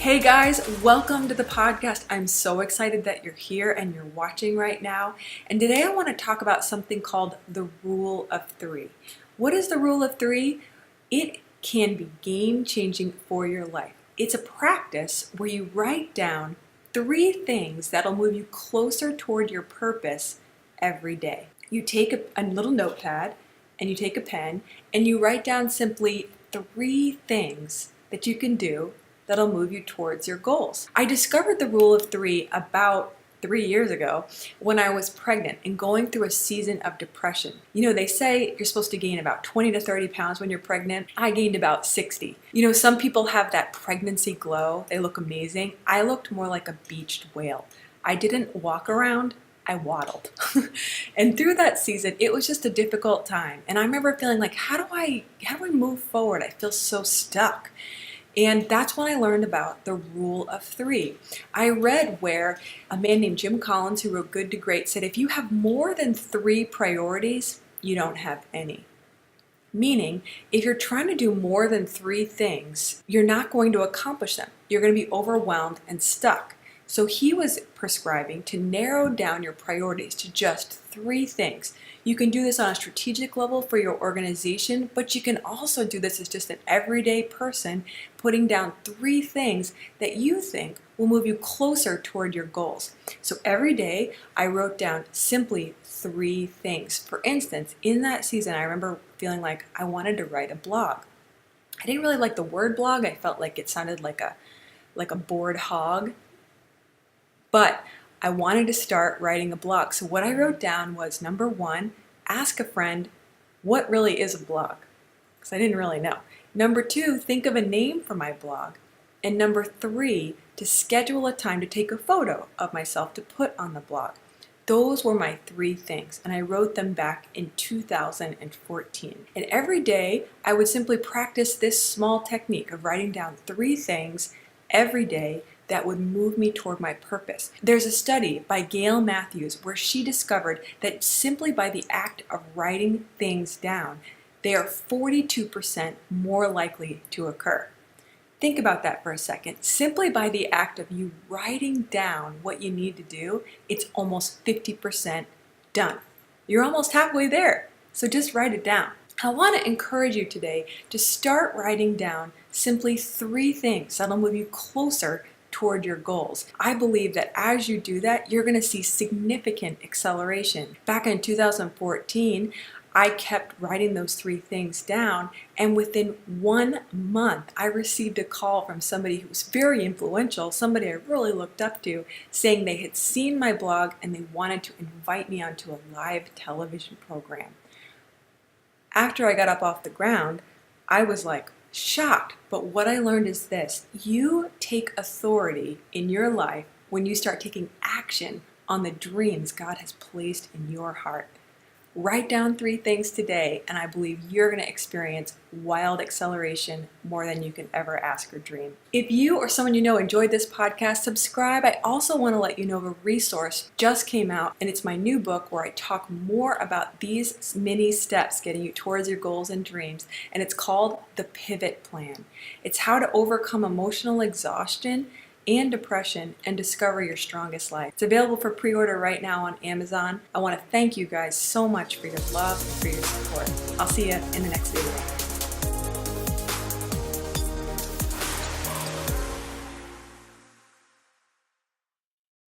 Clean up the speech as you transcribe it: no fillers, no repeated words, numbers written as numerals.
Hey guys, welcome to the podcast. I'm so excited that you're here and you're watching right now. And today I want to talk about something called the rule of three. What is the rule of three? It can be game-changing for your life. It's a practice where you write down 3 things that'll move you closer toward your purpose every day. You take a little notepad and you take a pen and you write down simply 3 things that you can do that'll move you towards your goals. I discovered the rule of 3 about 3 years ago when I was pregnant and going through a season of depression. You know, they say you're supposed to gain about 20 to 30 pounds when you're pregnant. I gained about 60. You know, some people have that pregnancy glow. They look amazing. I looked more like a beached whale. I didn't walk around. I waddled. And through that season, it was just a difficult time. And I remember feeling like, how do I move forward? I feel so stuck. And that's when I learned about the rule of 3. I read where a man named Jim Collins, who wrote Good to Great, said if you have more than 3 priorities, you don't have any. Meaning, if you're trying to do more than 3 things, you're not going to accomplish them. You're going to be overwhelmed and stuck. So he was prescribing to narrow down your priorities to just 3 things. You can do this on a strategic level for your organization, but you can also do this as just an everyday person, putting down 3 things that you think will move you closer toward your goals. So every day I wrote down simply 3 things. For instance, in that season, I remember feeling like I wanted to write a blog. I didn't really like the word blog. I felt like it sounded like a bored hog. But I wanted to start writing a blog. So what I wrote down was, number 1, ask a friend, what really is a blog? Because I didn't really know. Number 2, think of a name for my blog. And number 3, to schedule a time to take a photo of myself to put on the blog. Those were my 3 things, and I wrote them back in 2014. And every day, I would simply practice this small technique of writing down 3 things every day that would move me toward my purpose. There's a study by Gail Matthews where she discovered that simply by the act of writing things down, they are 42% more likely to occur. Think about that for a second. Simply by the act of you writing down what you need to do, it's almost 50% done. You're almost halfway there, so just write it down. I want to encourage you today to start writing down simply 3 things that'll move you closer toward your goals. I believe that as you do that, you're going to see significant acceleration. Back in 2014, I kept writing those 3 things down, and within 1 month, I received a call from somebody who was very influential, somebody I really looked up to, saying they had seen my blog and they wanted to invite me onto a live television program. After I got up off the ground, I was like, shocked, but what I learned is this: you take authority in your life when you start taking action on the dreams God has placed in your heart. Write down 3 things today, and I believe you're going to experience wild acceleration more than you can ever ask or dream. If you or someone you know enjoyed this podcast, subscribe. I also want to let you know of a resource just came out, and it's my new book where I talk more about these mini steps getting you towards your goals and dreams, and it's called The Pivot Plan. It's how to overcome emotional exhaustion and depression and discover your strongest life. It's available for pre-order right now on Amazon. I want to thank you guys so much for your love and for your support. I'll see you in the next video.